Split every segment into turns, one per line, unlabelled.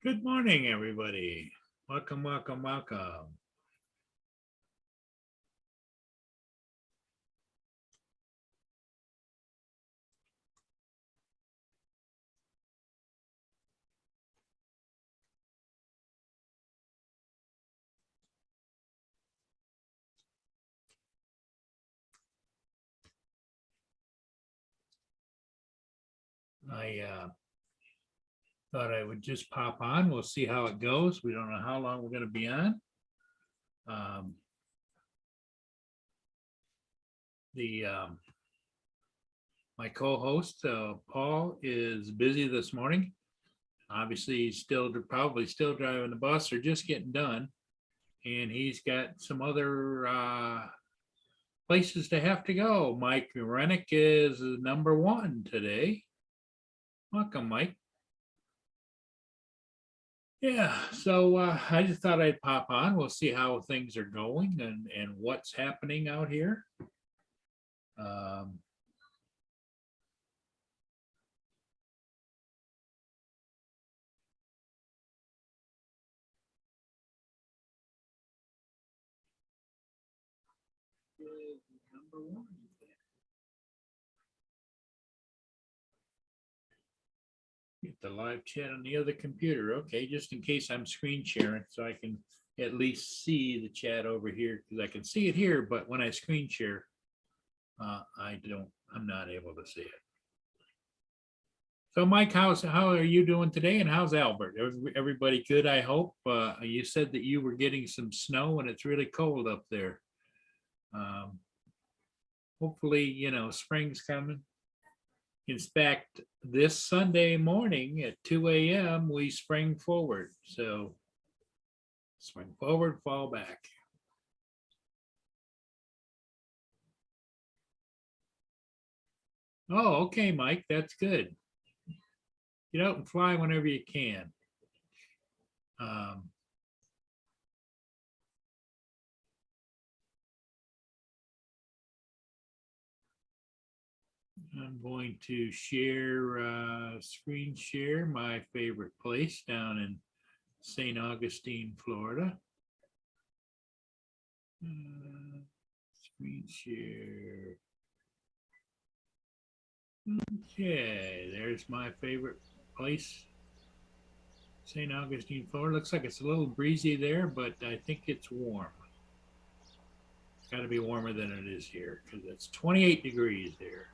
Good morning, everybody. Welcome, welcome, welcome. I thought I would just pop on. We'll see how it goes. We don't know how long we're going to be on. Um, the My co-host Paul is busy this morning. Obviously, he's probably still driving the bus or just getting done, and he's got some other places to have to go. Mike Rennick is number one today. Welcome, Mike. Yeah, so I just thought I'd pop on. We'll see how things are going and what's happening out here. Um, Number one. Get the live chat on the other computer. Okay, just in case I'm screen sharing, so I can at least see the chat over here because I can see it here, but when I screen share, I'm not able to see it. So Mike, how are you doing today, and how's Albert? Everybody good, I hope. You said that you were getting some snow and it's really cold up there. Um, Hopefully, spring's coming. In fact, this Sunday morning at 2 a.m., we spring forward. So spring forward, fall back. Oh, okay, Mike, that's good. Get out and fly whenever you can. Um, I'm going to screen share my favorite place down in St. Augustine, Florida. Screen share. Okay, there's my favorite place, St. Augustine, Florida. Looks like it's a little breezy there, but I think it's warm. It's got to be warmer than it is here because it's 28 degrees there.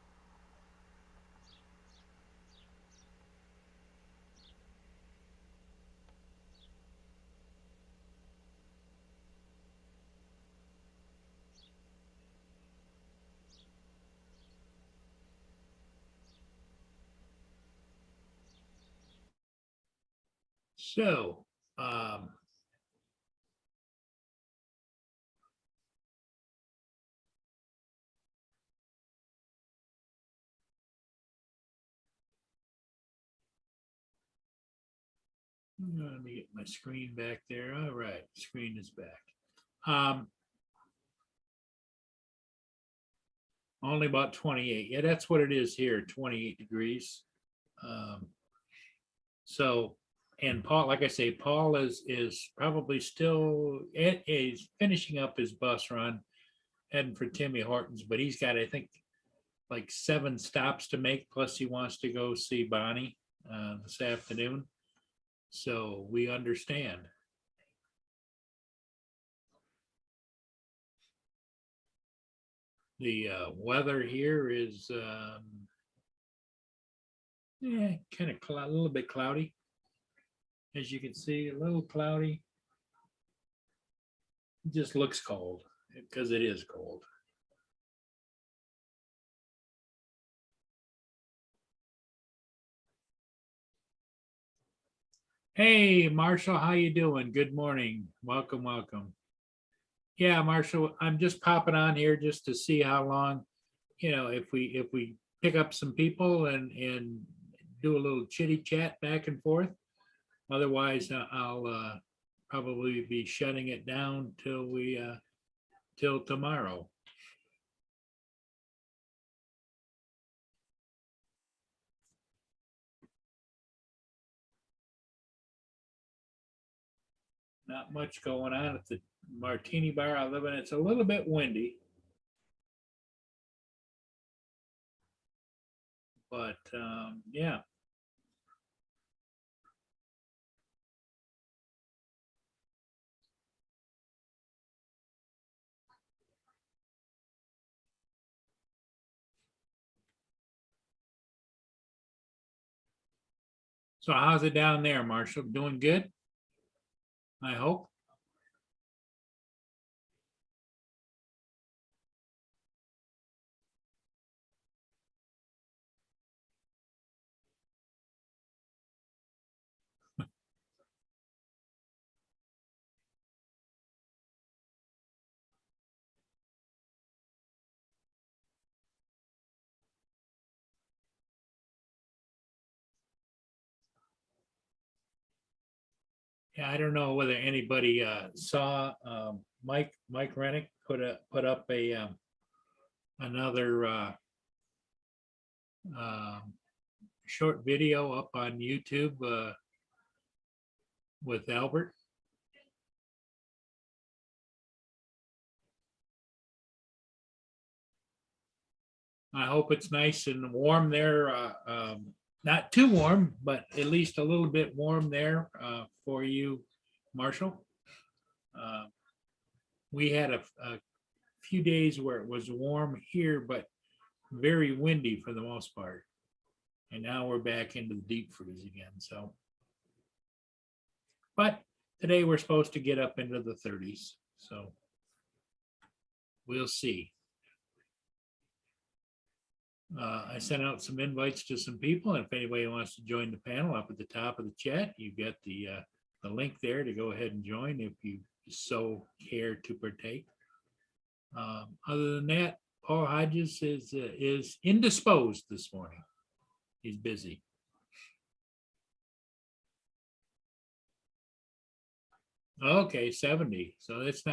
So, let me get my screen back there. All right, screen is back. Only about 28. Yeah, that's what it is here, 28 degrees. Um, so, and Paul, like I say, Paul is probably still is finishing up his bus run, heading for Timmy Hortons, but he's got, I think, like 7 stops to make. Plus, he wants to go see Bonnie this afternoon. So we understand. The weather here is kind of a little bit cloudy. As you can see, a little cloudy. It just looks cold because it is cold. Hey, Marshall, how you doing? Good morning. Welcome, welcome. Yeah, Marshall, I'm just popping on here just to see how long, if we pick up some people and do a little chitty chat back and forth. Otherwise, I'll probably be shutting it down till tomorrow. Not much going on at the Martini Bar I live in. It's a little bit windy. But yeah. So how's it down there, Marshall? Doing good? I hope. Yeah, I don't know whether anybody saw Mike Rennick put up a another short video up on YouTube with Albert. I hope it's nice and warm there. Not too warm, but at least a little bit warm there for you, Marshall. We had a few days where it was warm here, but very windy for the most part. And now we're back into the deep freeze again. So, but today we're supposed to get up into the 30s. So we'll see. I sent out some invites to some people, and if anybody wants to join the panel, up at the top of the chat, you've got the link there to go ahead and join if you so care to partake. Other than that, Paul Hodges is indisposed this morning. He's busy. Okay, 70. So that's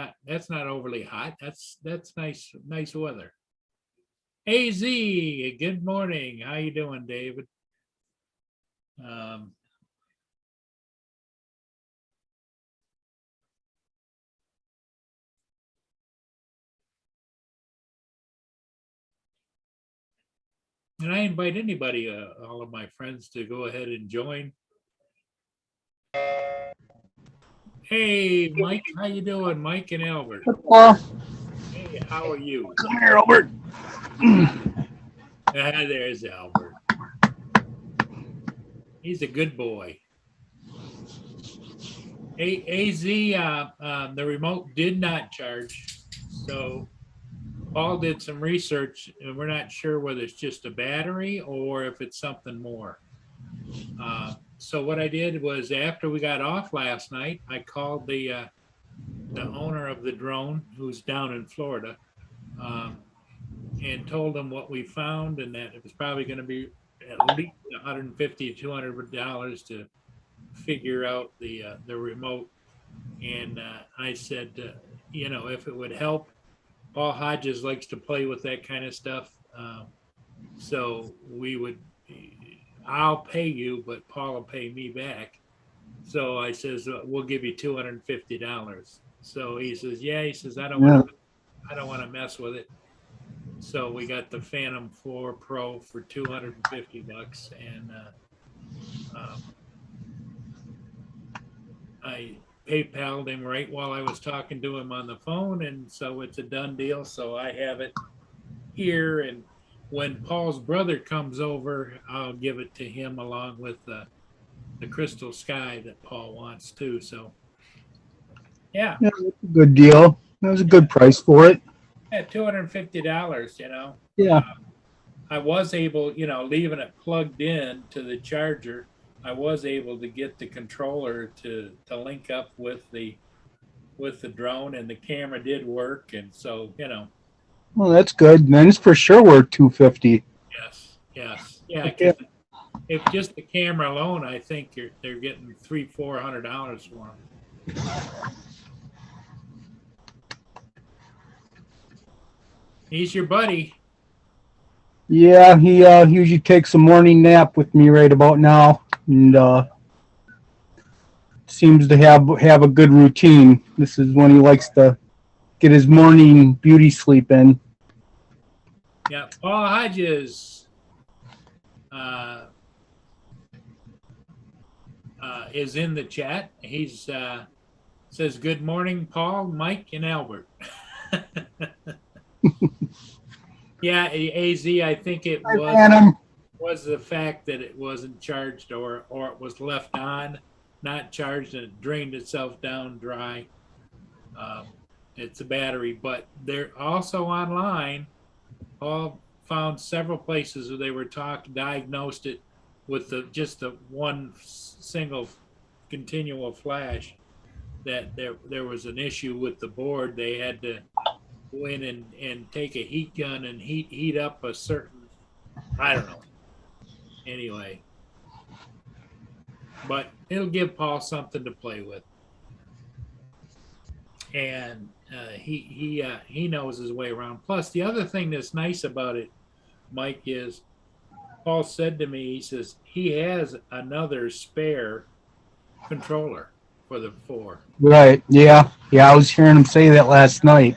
not overly hot. That's nice weather. AZ, good morning. How you doing, David? And I invite anybody, all of my friends, to go ahead and join. Hey, Mike, how you doing? Mike and Albert. Hey, how are you?
Come here, Albert.
There's Albert. He's a good boy. Hey, AZ, the remote did not charge. So Paul did some research, and we're not sure whether it's just a battery or if it's something more. So what I did was, after we got off last night, I called the owner of the drone, who's down in Florida, and told him what we found, and that it was probably going to be at least $150 to $200 to figure out the remote. And I said, if it would help, Paul Hodges likes to play with that kind of stuff. So I'll pay you, but Paul will pay me back. So I says, we'll give you $250. So he says, yeah, he says, I don't want to mess with it. So we got the Phantom 4 Pro for $250, and I PayPal'd him right while I was talking to him on the phone, and so it's a done deal. So I have it here, and when Paul's brother comes over, I'll give it to him along with the Crystal Sky that Paul wants too. So yeah,
that's a good deal. That was a good price for it.
Yeah, $250,
Yeah.
I was able, leaving it plugged in to the charger, I was able to get the controller to link up with the drone, and the camera did work, and so
Well, that's good. Then it's for sure worth $250.
Yes, yeah. 'Cause if just the camera alone, I think they're getting $300-400 for them. He's your buddy.
Yeah, he usually takes a morning nap with me right about now, and seems to have a good routine. This is when he likes to get his morning beauty sleep in.
Yeah, Paul Hodges is in the chat. He's says, "Good morning, Paul, Mike, and Albert." Yeah, AZ. I think it was the fact that it wasn't charged, or it was left on, not charged, and it drained itself down dry. It's a battery, but they're also online. Paul found several places where they were diagnosed it with just the one single continual flash, that there was an issue with the board. They had to go in and take a heat gun and heat up a certain, I don't know. Anyway, but it'll give Paul something to play with, and he knows his way around. Plus, the other thing that's nice about it, Mike, is Paul said to me, he says he has another spare controller for the 4.
Right. Yeah. I was hearing him say that last night.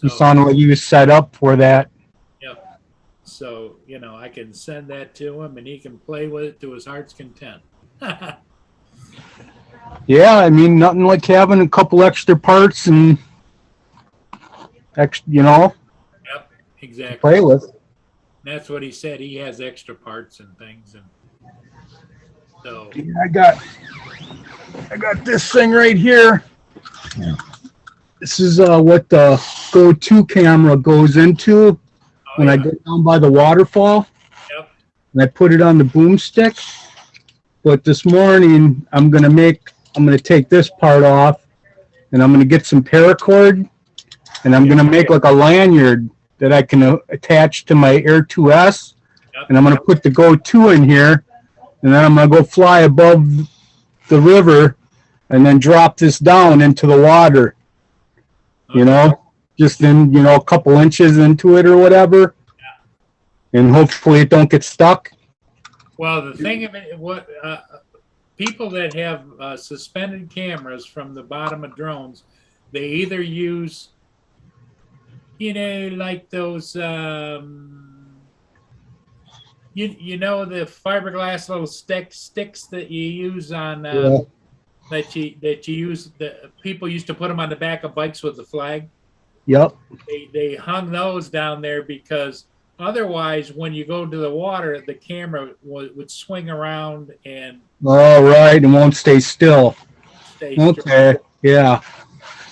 He sounded like he was set up for that.
Yep. So, I can send that to him and he can play with it to his heart's content.
Yeah, I mean, nothing like having a couple extra parts and
Yep, exactly.
play with.
That's what he said. He has extra parts and things, and so
Yeah, I got this thing right here. This is what the Go-To camera goes into when I go down by the waterfall.
Yep.
And I put it on the boomstick. But this morning I'm gonna take this part off, and I'm gonna get some paracord, and I'm gonna make like a lanyard that I can attach to my Air 2S, and I'm gonna put the Go-To in here, and then I'm gonna go fly above the river, and then drop this down into the water. Just in a couple inches into it or whatever, and hopefully it don't get stuck.
Well, the thing of it, what people that have suspended cameras from the bottom of drones, they either use, like those, the fiberglass little sticks that you use on that you use. The people used to put them on the back of bikes with the flag.
Yep.
They hung those down there because otherwise, when you go to the water, the camera would swing around and.
All right, and won't stay still. Okay. Yeah.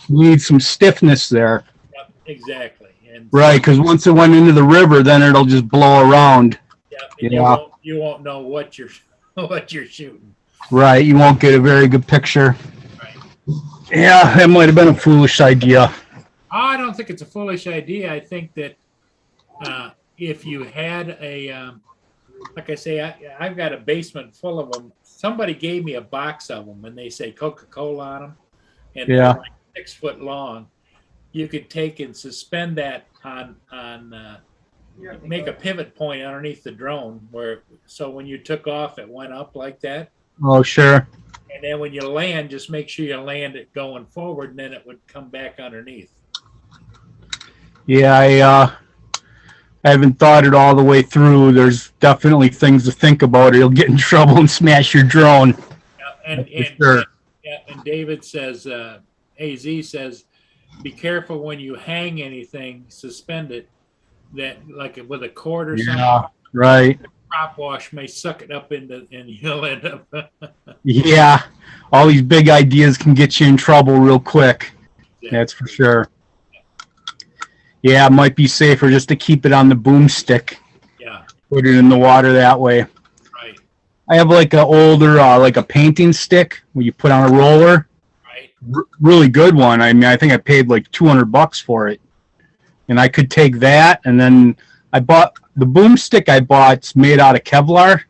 You need some stiffness there.
Yep, exactly. And
right, because once it went into the river, then it'll just blow around.
Yeah. You won't know what you're shooting.
Right. You won't get a very good picture.
Right.
Yeah, that might have been a foolish idea.
I don't think it's a foolish idea. I think that if you had a, like I say, I've got a basement full of them. Somebody gave me a box of them, and they say Coca-Cola on them, and they're like 6 foot long. You could take and suspend that on make a pivot point underneath the drone, so when you took off, it went up like that.
Oh, sure.
And then when you land, just make sure you land it going forward, and then it would come back underneath.
Yeah, I haven't thought it all the way through. There's definitely things to think about. You'll get in trouble and smash your drone.
And David says, AZ says, be careful when you hang anything, suspend it, that like with a cord or something.
Right.
Prop wash may suck it up and you'll end up.
Yeah, all these big ideas can get you in trouble real quick. Exactly. That's for sure. Yeah, it might be safer just to keep it on the boomstick.
Yeah.
Put it in the water that way.
Right.
I have like an older, like a painting stick where you put on a roller.
Right.
Really good one. I mean, I think I paid like $200 for it. And I could take that, and then I bought the boomstick I bought's made out of Kevlar.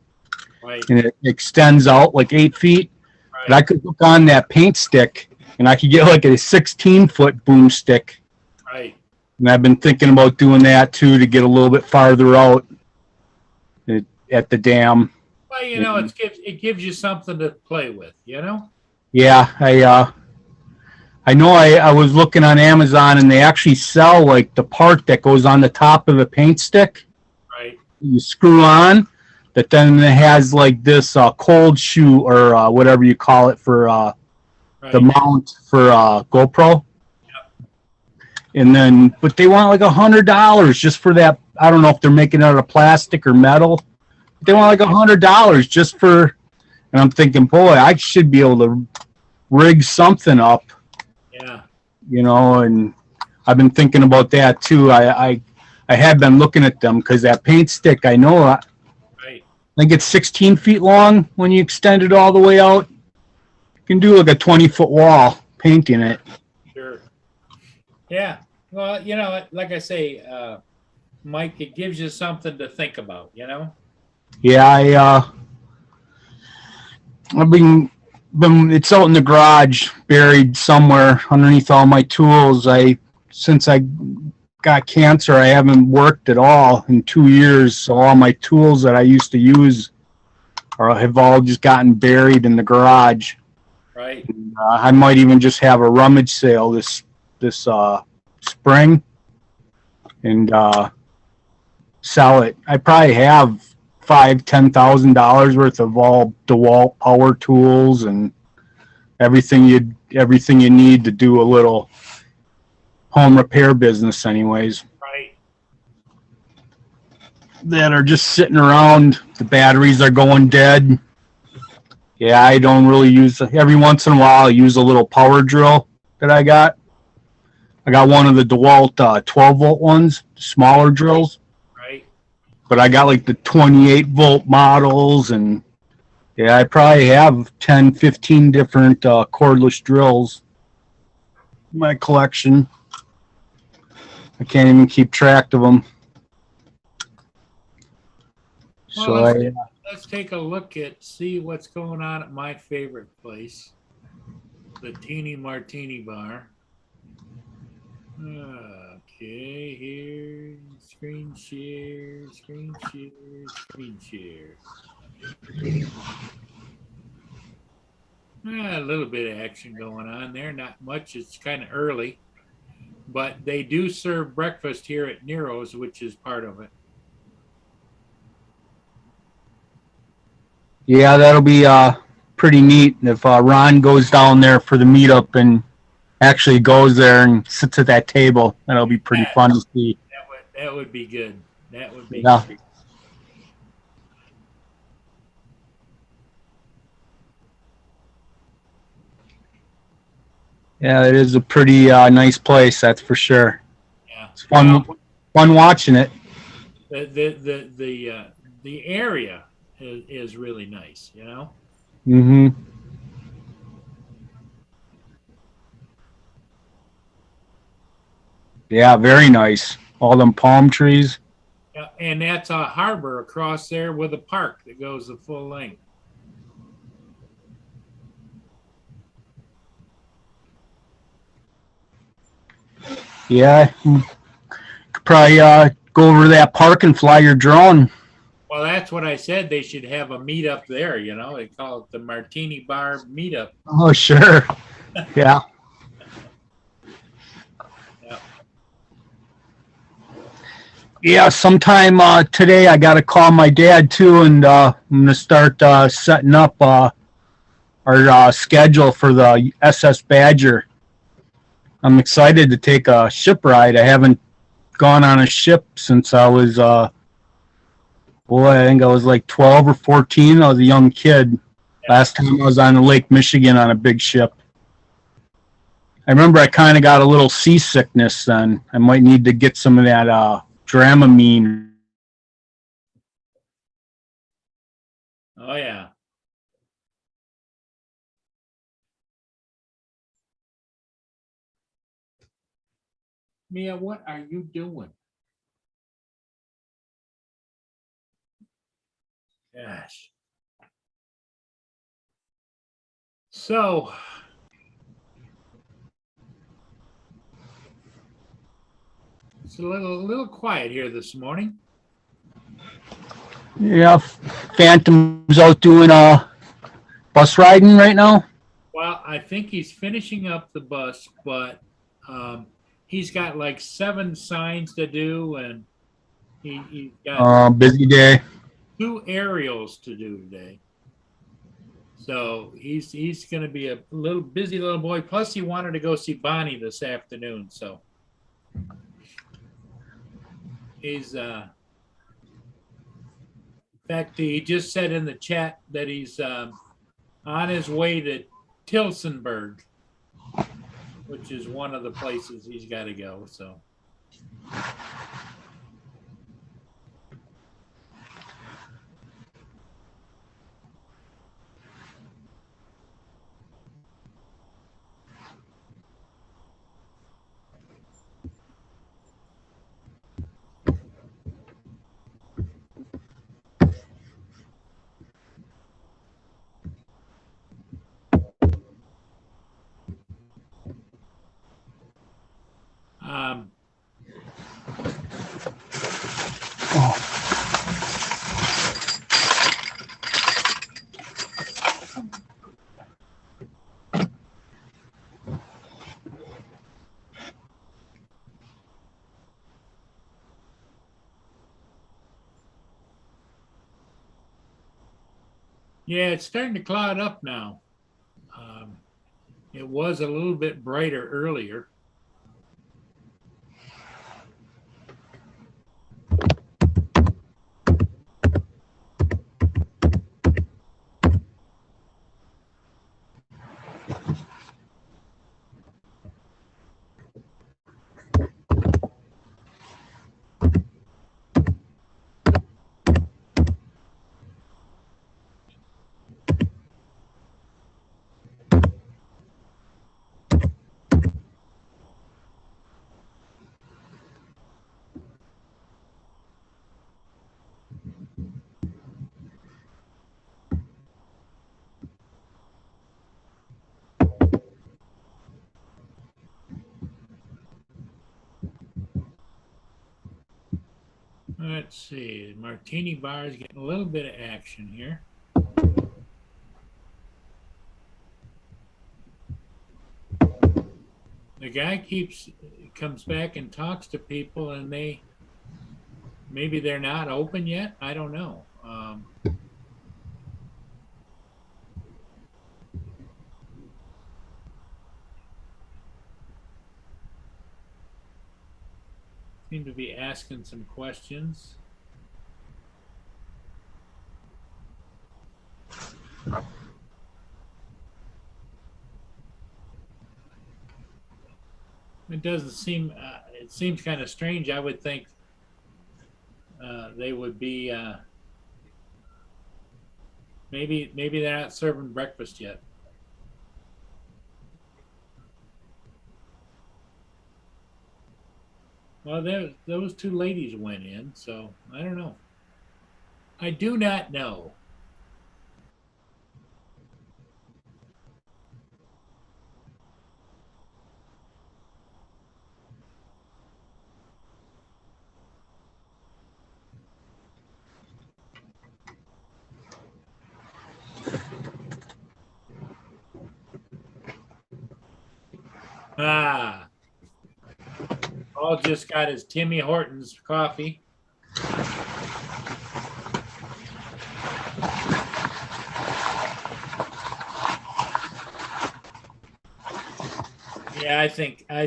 Right.
And it extends out like 8 feet. Right. And I could hook on that paint stick, and I could get like a 16-foot boomstick.
Right.
And I've been thinking about doing that too to get a little bit farther out at the dam.
Well, it gives you something to play with,
Yeah, I know I was looking on Amazon and they actually sell like the part that goes on the top of the paint stick.
Right,
You screw on that then it has like this cold shoe or whatever you call it for the
right.
mount for GoPro. And then, but they want like $100 just for that. I don't know if they're making it out of plastic or metal. They want like $100 just for, and I'm thinking, boy, I should be able to rig something up,
Yeah,
and I've been thinking about that too. I had been looking at them because that paint stick, I know, I
right.
think it's 16 feet long when you extend it all the way out. You can do like a 20-foot wall painting it.
Sure. Yeah. Well, like I say, Mike, it gives you something to think about,
Yeah, I've been it's out in the garage, buried somewhere underneath all my tools. Since I got cancer, I haven't worked at all in 2 years. So all my tools that I used to use have all just gotten buried in the garage.
Right.
I might even just have a rummage sale this spring and sell it. I probably have $5,000-$10,000 worth of all DeWalt power tools and everything you need to do a little home repair business anyways,
Right.
that are just sitting around. The batteries are going dead. Yeah, I don't really use, every once in a while I use a little power drill that I got one of the DeWalt 12-volt ones, smaller drills.
Right.
But I got like the 28-volt models, and yeah, I probably have 10, 15 different cordless drills in my collection. I can't even keep track of them.
Well,
So
let's take a look see what's going on at my favorite place, the Teeny Martini Bar. Okay, here, screen share. A little bit of action going on there, not much. It's kind of early, but they do serve breakfast here at Nero's, which is part of it.
yeah, that'll be pretty neat if Ron goes down there for the meetup and actually goes there and sits at that table. That'll be pretty fun to see.
That would be good. That would be
Yeah.
good.
Yeah, it is a pretty nice place, that's for sure.
Yeah.
It's fun watching it.
The area is really nice,
Mm-hmm. Yeah, very nice. All them palm trees.
Yeah, and that's a harbor across there with a park that goes the full length.
Yeah, you could probably go over to that park and fly your drone.
Well, that's what I said. They should have a meetup there, They call it the Martini Bar Meetup.
Oh, sure. Yeah.
Yeah.
Yeah, sometime today I got to call my dad too, and I'm going to start setting up our schedule for the SS Badger. I'm excited to take a ship ride. I haven't gone on a ship since I was, I think I was like 12 or 14. I was a young kid. Last time I was on Lake Michigan on a big ship. I remember I kind of got a little seasickness then. I might need to get some of that Dramamine.
Oh, yeah. Mia, what are you doing? Gosh. So, it's a little quiet here this morning.
Yeah, Phantom's out doing bus riding right now.
Well, I think he's finishing up the bus, but he's got like 7 signs to do, and he's got
Busy day.
2 aerials to do today. So he's going to be a little busy little boy. Plus, he wanted to go see Bonnie this afternoon. So he's in fact, he just said in the chat that he's on his way to Tilsonburg, which is one of the places he's got to go. So. Yeah, it's starting to cloud up now. It was a little bit brighter earlier. Let's see. Martini Bar is getting a little bit of action here. The guy comes back and talks to people, and maybe they're not open yet. I don't know. Seem to be asking some questions. It doesn't seem, it seems kind of strange. I would think they would be, maybe they're not serving breakfast yet. Well, those 2 ladies went in, so I don't know. I do not know. Paul just got his Timmy Hortons coffee. Yeah, I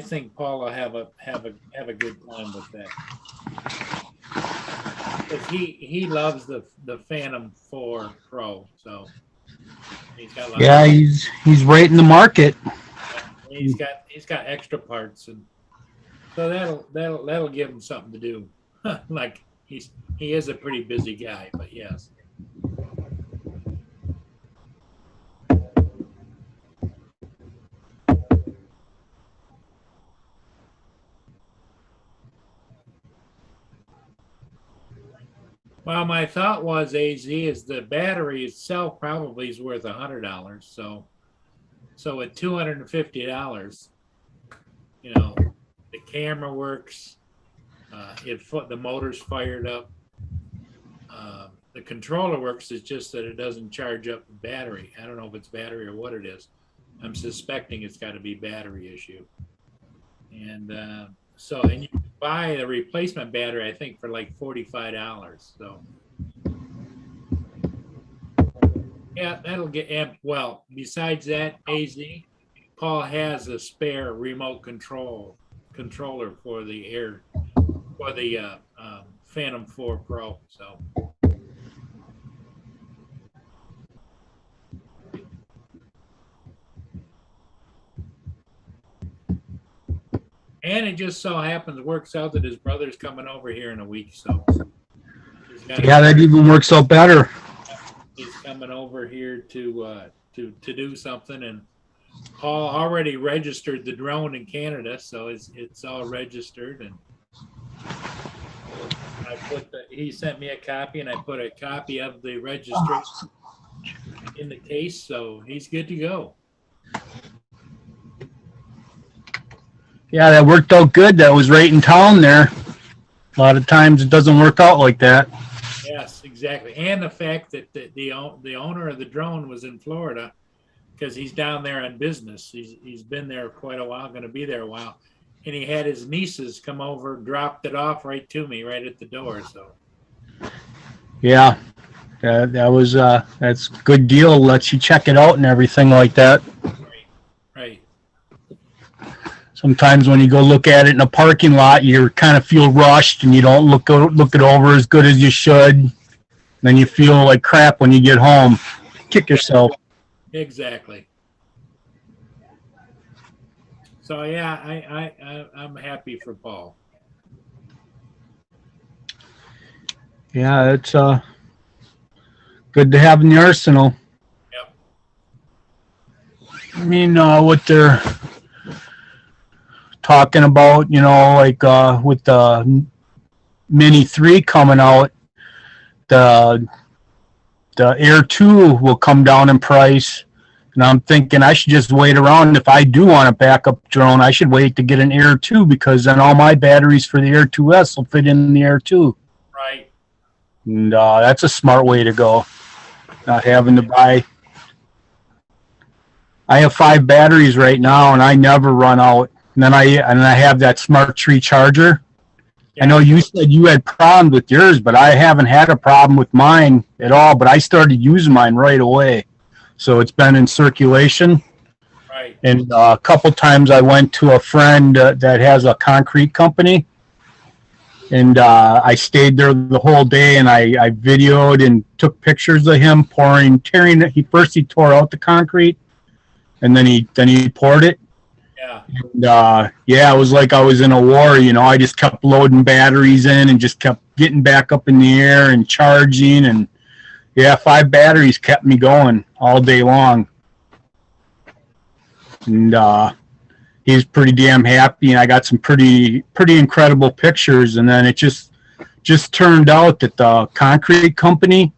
think Paul will have a good time with that. Because he loves the Phantom 4 Pro, so he's got
he's right in the market.
He's got extra parts, and so that'll give him something to do. Like he is a pretty busy guy, but yes. Well, my thought was, AZ, is the battery itself probably is worth $100. So at $250, the camera works. The motor's fired up. The controller works. It's just that it doesn't charge up the battery. I don't know if it's battery or what it is. I'm suspecting it's got to be battery issue. And and you can buy a replacement battery, I think, for like $45. So yeah, that'll get amped. Well, besides that, AZ, Paul has a spare remote controller for the Phantom 4 Pro. So and it just so happens works out that his brother's coming over here in a week, so
Yeah, that even works out better.
he's coming over here to do something, and Paul already registered the drone in Canada, so it's all registered, and he sent me a copy, and I put a copy of the registration in the case, so he's good to go.
Yeah, that worked out good. That was right in town there. A lot of times it doesn't work out like that.
Yes, exactly. And the fact that the owner of the drone was in Florida because he's down there on business. He's been there quite a while, going to be there a while. And he had his nieces come over, dropped it off right to me right at the door. So
Yeah, that was that's a good deal. Lets you check it out and everything like that.
right.
Sometimes when you go look at it in a parking lot, you kind of feel rushed and you don't look it over as good as you should. Then you feel like crap when you get home. Kick yourself.
Exactly. So yeah, I'm happy for Paul.
Yeah, it's good to have in the arsenal.
Yep.
I mean, what they're talking about, like with the Mini 3 coming out, the Air 2 will come down in price. And I'm thinking I should just wait around. If I do want a backup drone, I should wait to get an Air 2 because then all my batteries for the Air 2S will fit in the Air 2.
Right.
And that's a smart way to go. Not having to buy. I have 5 batteries right now, and I never run out. And then I have that Smart Tree charger.
Yeah.
I know you said you had problems with yours, but I haven't had a problem with mine at all. But I started using mine right away, so it's been in circulation.
Right.
And a couple times I went to a friend that has a concrete company, and I stayed there the whole day, and I videoed and took pictures of him tearing. He tore out the concrete, and then he poured it.
Yeah.
And yeah, it was like I was in a war. I just kept loading batteries in and just kept getting back up in the air and charging. And yeah, 5 batteries kept me going all day long. And he was pretty damn happy, and I got some pretty incredible pictures. And then it just turned out that the concrete company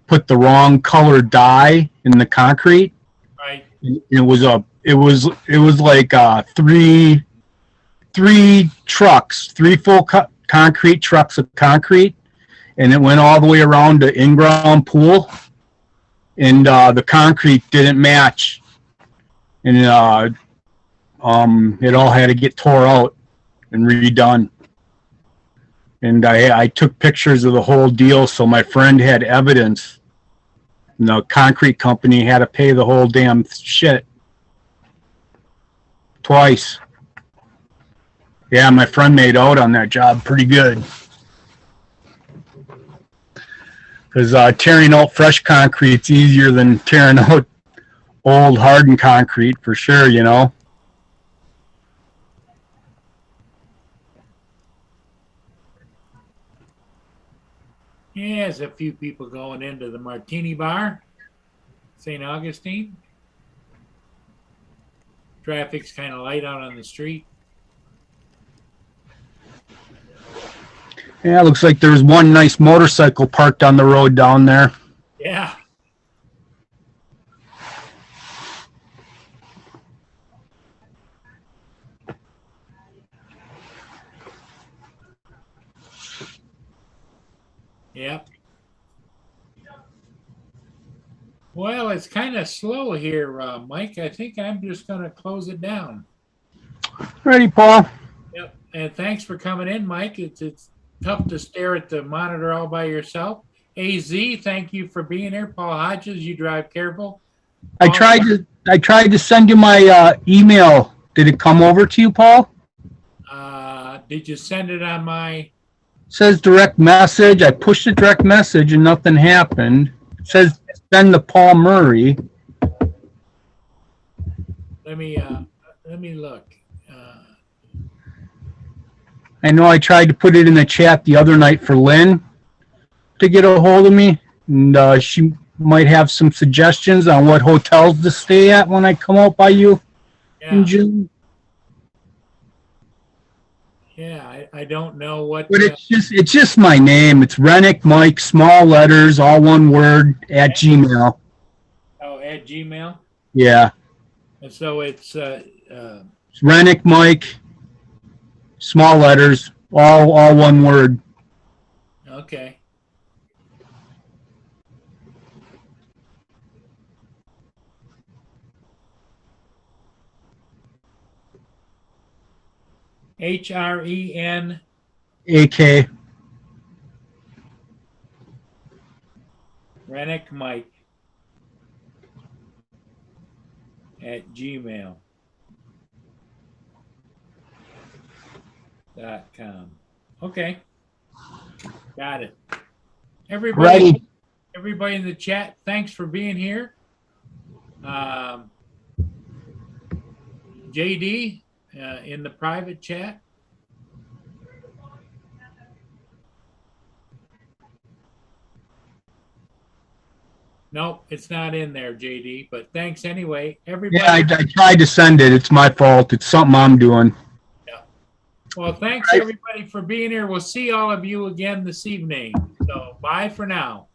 put the wrong color dye in the concrete.
Right.
It was like 3 trucks, 3 full concrete trucks of concrete, and it went all the way around the in-ground pool, and the concrete didn't match, and it all had to get tore out and redone. And I took pictures of the whole deal, so my friend had evidence. And the concrete company had to pay the whole damn shit. Twice. Yeah, my friend made out on that job pretty good. Because tearing out fresh concrete's easier than tearing out old hardened concrete for sure, Yeah,
there's a few people going into the Martini Bar, St. Augustine. Traffic's kind of light out on the street.
Yeah, looks like there's one nice motorcycle parked on the road down there.
Yeah. Yep. Well, it's kind of slow here, Mike. I think I'm just going to close it down.
Ready, Paul?
Yep. And thanks for coming in, Mike. It's tough to stare at the monitor all by yourself. AZ, thank you for being here. Paul Hodges, you drive careful.
I tried to send you my email. Did it come over to you, Paul?
Did you send it on my?
It says direct message. I pushed the direct message and nothing happened. It says send to Paul Murray.
Let me look.
I know I tried to put it in the chat the other night for Lynn to get a hold of me, and she might have some suggestions on what hotels to stay at when I come out by you in June.
Yeah, I don't know what.
But it's just my name. It's Rennick Mike, small letters, all one word, at Gmail.
Oh, at Gmail.
Yeah.
And so it's
Rennick Mike, small letters, all one word.
okay. HREN
AK.
Rennick Mike at gmail.com. Okay. Got it. Everybody in the chat, thanks for being here. JD in the private chat. Nope, it's not in there, JD, but thanks anyway. Everybody.
Yeah, I tried to send it. It's my fault. It's something I'm doing.
Yeah. Well, thanks everybody for being here. We'll see all of you again this evening. So bye for now.